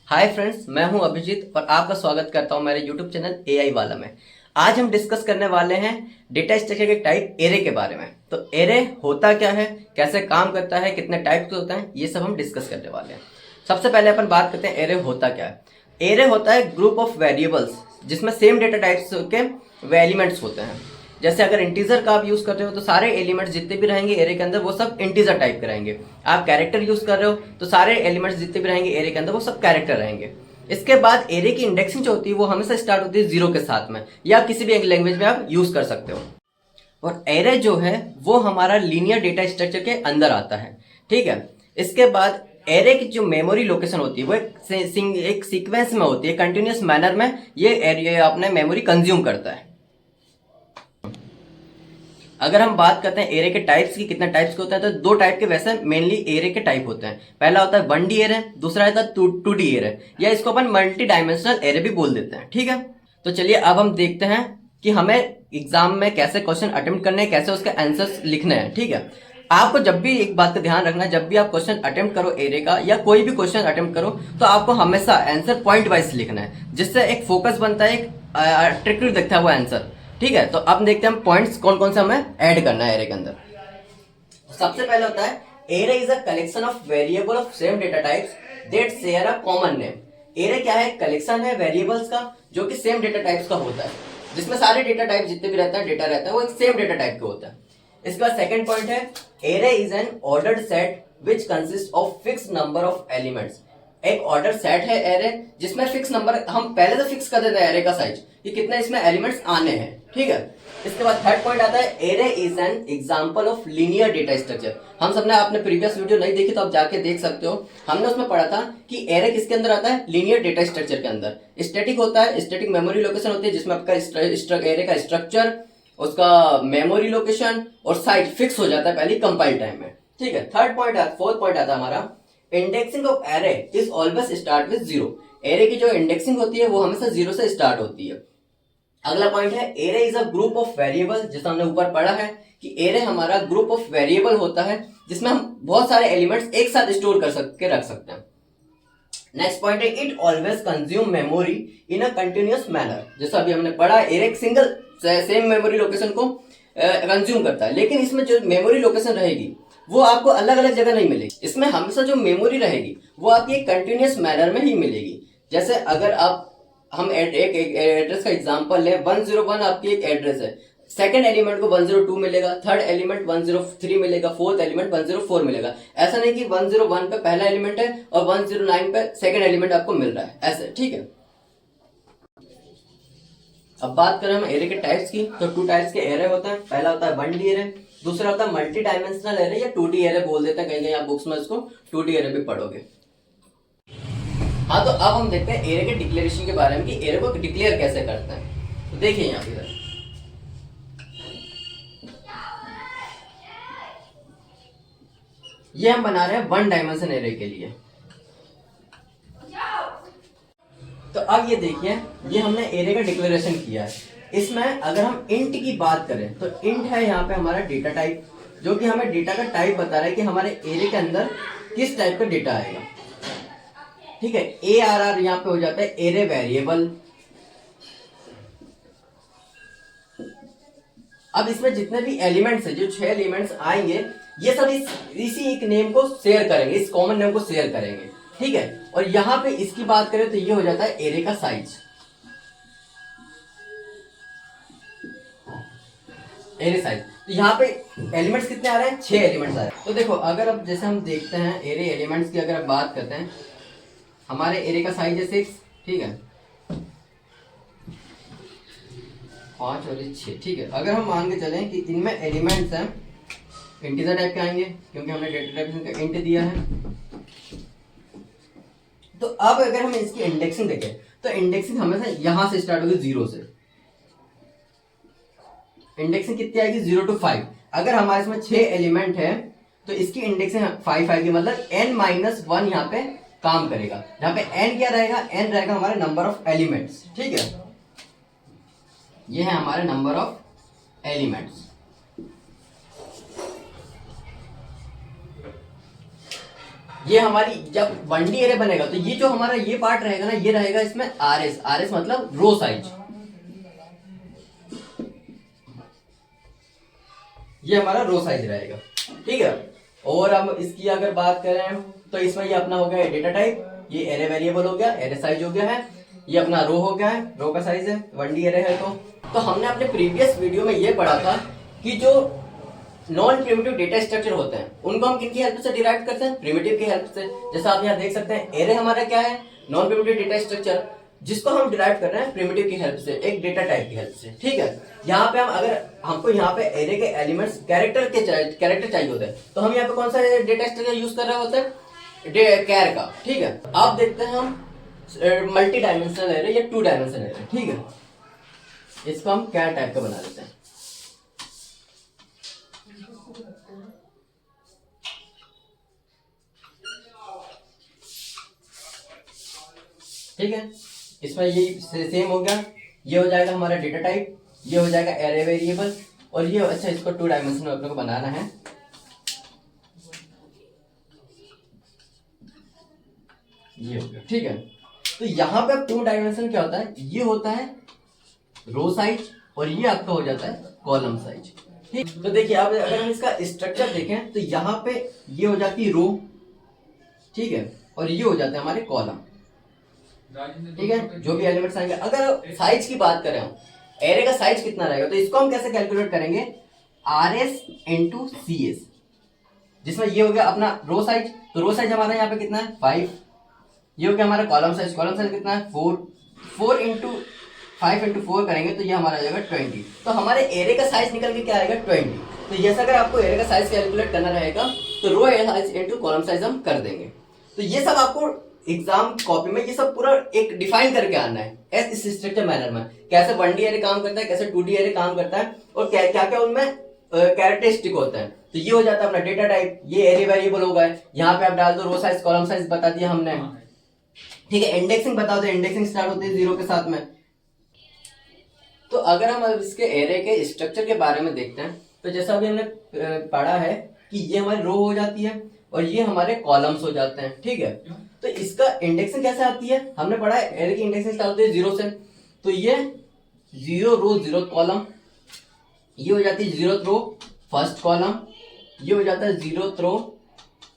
Hi friends, मैं हूं अभिजीत और आपका स्वागत करता हूं मेरे यूट्यूब चैनल एआई वाला में। आज हम डिस्कस करने वाले हैं डेटा स्ट्रक्चर के टाइप एरे के बारे में। तो एरे होता क्या है, कैसे काम करता है, कितने टाइप के होता है, ये सब हम डिस्कस करने वाले हैं। सबसे पहले अपन बात करते हैं एरे होता क्या है। एरे होता है ग्रुप ऑफ वेरिएबल्स जिसमें सेम डेटा टाइप्स के एलिमेंट्स होते हैं। जैसे अगर इंटीजर का आप यूज कर रहे हो तो सारे एलिमेंट्स जितने भी रहेंगे एरे के अंदर वो सब इंटीजर टाइप के रहेंगे। आप कैरेक्टर यूज कर रहे हो तो सारे एलिमेंट्स जितने भी रहेंगे एरे के अंदर वो सब कैरेक्टर रहेंगे। इसके बाद एरे की इंडेक्सिंग जो होती है वो हमेशा स्टार्ट होती है जीरो के साथ में, या किसी भी लैंग्वेज में आप यूज कर सकते हो। और एरे जो है वो हमारा लीनियर डेटा स्ट्रक्चर के अंदर आता है। ठीक है। इसके बाद एरे की जो मेमोरी लोकेशन होती है वो एक सीक्वेंस में होती है, कंटिन्यूस मैनर में ये अपने मेमोरी कंज्यूम करता है। अगर हम बात करते हैं एरे के टाइप्स की, कितने टाइप्स के होते हैं, तो दो टाइप के वैसे मेनली एरे के टाइप होते हैं। पहला होता है 1D एरे, दूसरा होता है 2D एरे, या इसको अपन मल्टी डायमेंशनल एरे भी बोल देते हैं। ठीक है। तो चलिए अब हम देखते हैं कि हमें एग्जाम में कैसे क्वेश्चन अटेम्प्ट करने हैं, कैसे उसके आंसर्स लिखने हैं। ठीक है। आपको जब भी एक बात का ध्यान रखना है, जब भी आप क्वेश्चन अटेम्प्ट करो एरे का या कोई भी क्वेश्चन अटेम्प्ट करो तो आपको हमेशा आंसर पॉइंट वाइज लिखना है, जिससे एक फोकस बनता है, एक अट्रैक्टिव दिखता है वो आंसर। ठीक है। तो अब देखते हैं हम पॉइंट्स कौन कौन से हमें ऐड करना है एरे के अंदर। सबसे पहले होता है array is a collection of variable of same data types that share a common name. Array क्या है? कलेक्शन है वेरिएबल्स का जो कि सेम डेटा टाइप्स का होता है, जिसमें सारे डेटा टाइप जितने भी रहता है डेटा रहता है वो एक सेम डेटा टाइप का होता है। इसके बाद सेकंड पॉइंट है array is an ordered set which consist of fix number of elements. एक ऑर्डर सेट है एरे जिसमें फिक्स नंबर, हम पहले तो फिक्स कर देते हैं एरे का साइज कि कितने इसमें एलिमेंट्स आने हैं। ठीक है। इसके बाद थर्ड पॉइंट आता है array is an example of linear data structure. हम सबने आपने प्रीवियस वीडियो नहीं देखी तो आप जाके देख सकते हो। हमने उसमें पढ़ा था कि एरे किसके अंदर आता है? लीनियर डेटा स्ट्रक्चर के अंदर। स्टैटिक होता है, स्टैटिक मेमोरी लोकेशन होती है जिसमें आपका एरे का स्ट्रक्चर, उसका मेमोरी लोकेशन और साइज फिक्स हो जाता है पहले कंपाइल टाइम में। ठीक है। फोर्थ पॉइंट आता है हमारा indexing of array is always start with zero. Array की जो इंडेक्सिंग होती है वो हमेशा जीरो से स्टार्ट होती है। अगला पॉइंट है array is a group of variable, जैसा हमने ऊपर पढ़ा है कि एरे हमारा ग्रुप ऑफ वेरिएबल होता है जिसमें हम बहुत सारे एलिमेंट्स एक साथ स्टोर कर सकते रख सकते हैं। नेक्स्ट पॉइंट है it always consume memory in a continuous manner. जैसा अभी हमने पढ़ा array single same memory location को कंज्यूम करता है, लेकिन इसमें जो मेमोरी लोकेशन रहेगी वो आपको अलग अलग जगह नहीं मिलेगी। इसमें हमेशा जो मेमोरी रहेगी वो आपकी एक कंटिन्यूअस मैनर में ही मिलेगी। जैसे अगर आप हम एक एड्रेस का एग्जांपल लें, 101 आपकी एक एड्रेस है, सेकंड एलिमेंट को 102 मिलेगा, थर्ड एलिमेंट 103 मिलेगा, फोर्थ एलिमेंट 104 मिलेगा। ऐसा नहीं कि 101 पे पहला एलिमेंट है और 109 पे सेकंड एलिमेंट आपको मिल रहा है, ऐसे। ठीक है। अब बात करें हम एरे के टाइप्स की, तो टू टाइप्स के एरे होते हैं। पहला होता है 1D एरे, दूसरा होता है मल्टी डायमेंशनल एरे या 2D एरे बोल देते हैं, कहीं कहीं आप बुक्स में इसको 2D एरे भी पढ़ोगे। हाँ, तो अब हम देखते हैं एरे के डिक्लेरेशन के बारे में कि एरे को डिक्लेयर कैसे करते हैं। तो देखिए यहाँ पे ये हम बना रहे हैं 1 डायमेंशन एरे के लिए। तो अब ये देखिए, ये हमने एरे का डिक्लेरेशन किया है। इसमें अगर हम इंट की बात करें तो इंट है यहाँ पे हमारा डेटा टाइप, जो कि हमें डेटा का टाइप बता रहा है कि हमारे एरे के अंदर किस टाइप का डेटा आएगा। ठीक है। ARR यहाँ पे हो जाता है एरे वेरिएबल। अब इसमें जितने भी एलिमेंट्स है, जो 6 एलिमेंट्स आएंगे, ये सब इसी एक नेम को शेयर करेंगे, इस कॉमन नेम को शेयर करेंगे। ठीक है। और यहां पे इसकी बात करें तो ये हो जाता है एरे का साइज, एरे साइज। तो यहाँ पे एलिमेंट्स कितने आ रहे हैं? 6 एलिमेंट्स आ रहे हैं। तो देखो, अगर अब जैसे हम देखते हैं एरे एलिमेंट्स की अगर आप बात करते हैं, हमारे एरे का साइज है 6। ठीक है। 5 और 6। ठीक है। अगर हम मान के चलें कि इनमें एलिमेंट्स हैं इंटीजर टाइप के आएंगे, क्योंकि हमने डेटा टाइप का इंट दिया है। तो अब अगर हम इसकी इंडेक्सिंग देखें तो इंडेक्सिंग हमेशा यहां से स्टार्ट होगी, 0 से। इंडेक्सिंग कितनी आएगी? 0 to 5। अगर हमारे इसमें 6 एलिमेंट है तो इसकी इंडेक्सिंग 5 आएगी, मतलब n-1 यहाँ पे काम करेगा। यहाँ पे n क्या रहेगा? n रहेगा हमारे नंबर ऑफ एलिमेंट्स। ठीक है। ये है हमारे नंबर ऑफ एलिमेंट्स। ये हमारी जब 1D एरे बनेगा तो ये जो हमारा ये पार्ट रहेगा ना, ये रहेगा इसमें RS। RS मतलब रो साइज, ये हमारा रो साइज रहेगा, ठीक है। और हम इसकी अगर बात करें तो इसमें ये अपना हो गया डेटा टाइप, ये एरे वेरिएबल हो गया, एरे साइज हो गया है, ये अपना रो हो गया है, रो का साइज है 1D एरे है। तो हमने अपने प्रीवियस वीडियो में ये पढ़ा था कि जो नॉन प्रिमिटिव डेटा स्ट्रक्चर होते हैं उनको हम किनकी हेल्प से डिराइव करते हैं, प्रिमिटिव की हेल्प से। जैसा आप यहाँ देख सकते हैं, एरे हमारा क्या है, नॉन प्रिमिटिव डेटा स्ट्रक्चर, जिसको हम डिराइव कर रहे हैं प्रिमिटिव की हेल्प से, एक डेटा टाइप की हेल्प से, ठीक है। यहाँ पे हम अगर हमको यहाँ पे एरे के एलिमेंट्स कैरेक्टर चाहिए होते हैं तो हम यहाँ पे कौन सा डेटा स्ट्रक्चर यूज कर रहे होते हैं, कैर का, ठीक है। अब देखते हैं हम मल्टी डायमेंशनल एरे या 2 डायमेंशनल एरे, ठीक है। इसको हम कैर टाइप का बना देते हैं, ठीक है। इसमें ये सेम हो गया, ये हो जाएगा हमारा डेटा टाइप, ये हो जाएगा एरे वेरिएबल, और ये अच्छा इसको 2 डायमेंशनल अपने को बनाना है, ये हो गया, ठीक है। तो यहाँ पे अब 2 डायमेंशन क्या होता है, ये होता है रो साइज और ये आपका हो जाता है कॉलम साइज, ठीक। तो देखिए अब अगर हम इसका स्ट्रक्चर देखें तो यहाँ पे ये हो जाती है रो, ठीक है, और ये हो जाता है हमारे कॉलम, ठीक है। जो भी एलिमेंट्स आएंगे, अगर साइज की बात करें हम, एरे का साइज कितना रहेगा तो इसको हम कैसे कैलकुलेट करेंगे, RS इंटू CS, जिसमें ये हो गया अपना रो साइज, तो रो साइज हमारा यहाँ पे कितना है 5, ये हो गया हमारा कॉलम साइज कितना है 4 इंटू 5 इंटू 4 करेंगे तो ये हमारा आ जाएगा 20। तो हमारे एरे का साइज निकल के क्या आएगा 20। तो ये अगर आपको एरे का साइज कैलकुलेट करना रहेगा तो रो साइज इंटू कॉलम साइज हम कर देंगे। तो ये सब आपको एग्जाम कॉपी में ये सब पूरा एक डिफाइन करके आना है इस स्ट्रक्चर मैनर में, कैसे 1D एरे काम करता है, कैसे 2D एरे काम करता है, और क्या क्या उनमें कैरेक्टरिस्टिक होता है। तो ये हो जाता है अपना डेटा टाइप, ये एरे वेरिएबल होगा, यहाँ पे आप डाल दो रो साइज कॉलम साइज बता दिया हमने, ठीक है। इंडेक्सिंग बता दो, इंडेक्सिंग स्टार्ट होती है 0 के साथ में। तो अगर हम इसके एरे के स्ट्रक्चर के बारे में देखते हैं तो जैसा अभी हमने पढ़ा है कि ये हमारी रो हो जाती है और ये हमारे कॉलम्स हो जाते हैं, ठीक है। तो इसका इंडेक्सिंग कैसे आती है, हमने पढ़ा है एरे की इंडेक्सिंग स्टार्ट होती है 0 से, तो ये 0 रो 0 कॉलम, ये हो जाती है 0th रो फर्स्ट कॉलम, ये हो जाता है 0th रो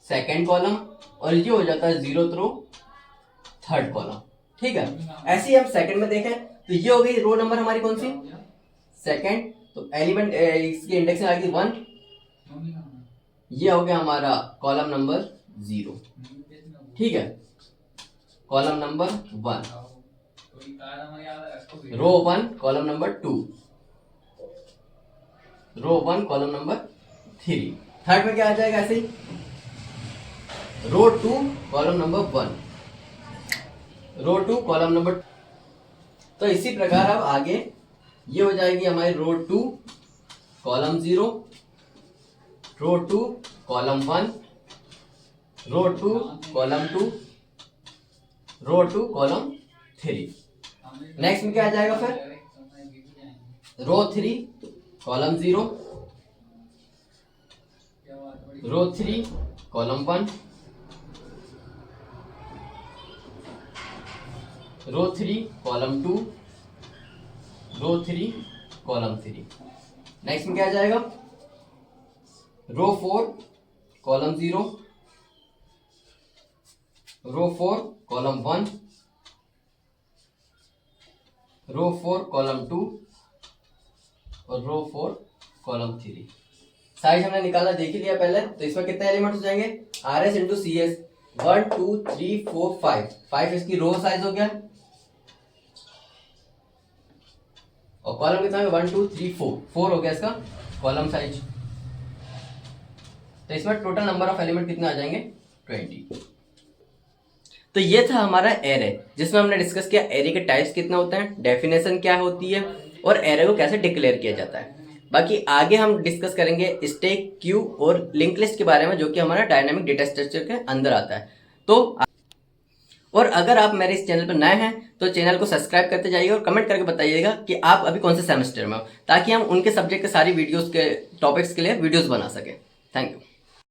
सेकेंड कॉलम, और ये हो जाता है 0th रो थर्ड कॉलम, ठीक है। ऐसे ही हम सेकंड में देखें तो ये हो गई रो नंबर हमारी कौन सी, सेकंड, तो एलिमेंट इसकी इंडेक्सिंग आ गई 1, ये हो गया हमारा कॉलम नंबर 0, ठीक है, कॉलम नंबर 1, रो 1 कॉलम नंबर 2, रो 1 कॉलम नंबर 3, थर्ड में क्या आ जाएगा ऐसे ही, रो 2 कॉलम नंबर 1, रो 2 कॉलम नंबर। तो इसी प्रकार अब आगे ये हो जाएगी हमारी रो 2 कॉलम 0, रो 2 कॉलम 1, रो 2 कॉलम 2, रो 2 कॉलम 3। नेक्स्ट में क्या आ जाएगा फिर, रो 3 कॉलम 0, रो 3 कॉलम 1, रो 3 कॉलम 2, रो 3 कॉलम 3। नेक्स्ट में क्या आ जाएगा, रो 4 कॉलम 0, रो 4 कॉलम 1, रो 4 कॉलम 2 और रो 4 कॉलम 3। साइज हमने निकाला देख ही लिया पहले, तो इसमें कितने एलिमेंट हो जाएंगे, RS इंटू CS, 1 2 3 4 5 इसकी रो साइज हो गया, और कॉलम कितना है 1 2 3 4 हो गया इसका कॉलम साइज। तो इसमें टोटल नंबर ऑफ एलिमेंट कितने आ जाएंगे 20। तो ये था हमारा एरे, जिसमें हमने डिस्कस किया एरे के टाइप्स कितना होते हैं, डेफिनेशन क्या होती है, और एरे को कैसे डिक्लेयर किया जाता है। बाकी आगे हम डिस्कस करेंगे स्टैक, क्यू और लिंक लिस्ट के बारे में, जो कि हमारा डायनामिक डेटा स्ट्रक्चर के अंदर आता है। तो और अगर आप मेरे इस चैनल पर नए हैं तो चैनल को सब्सक्राइब करते जाइएगा और कमेंट करके बताइएगा कि आप अभी कौन से सेमेस्टर में हो, ताकि हम उनके सब्जेक्ट के सारी वीडियोस के टॉपिक्स के लिए वीडियोस बना सकें। Thank you.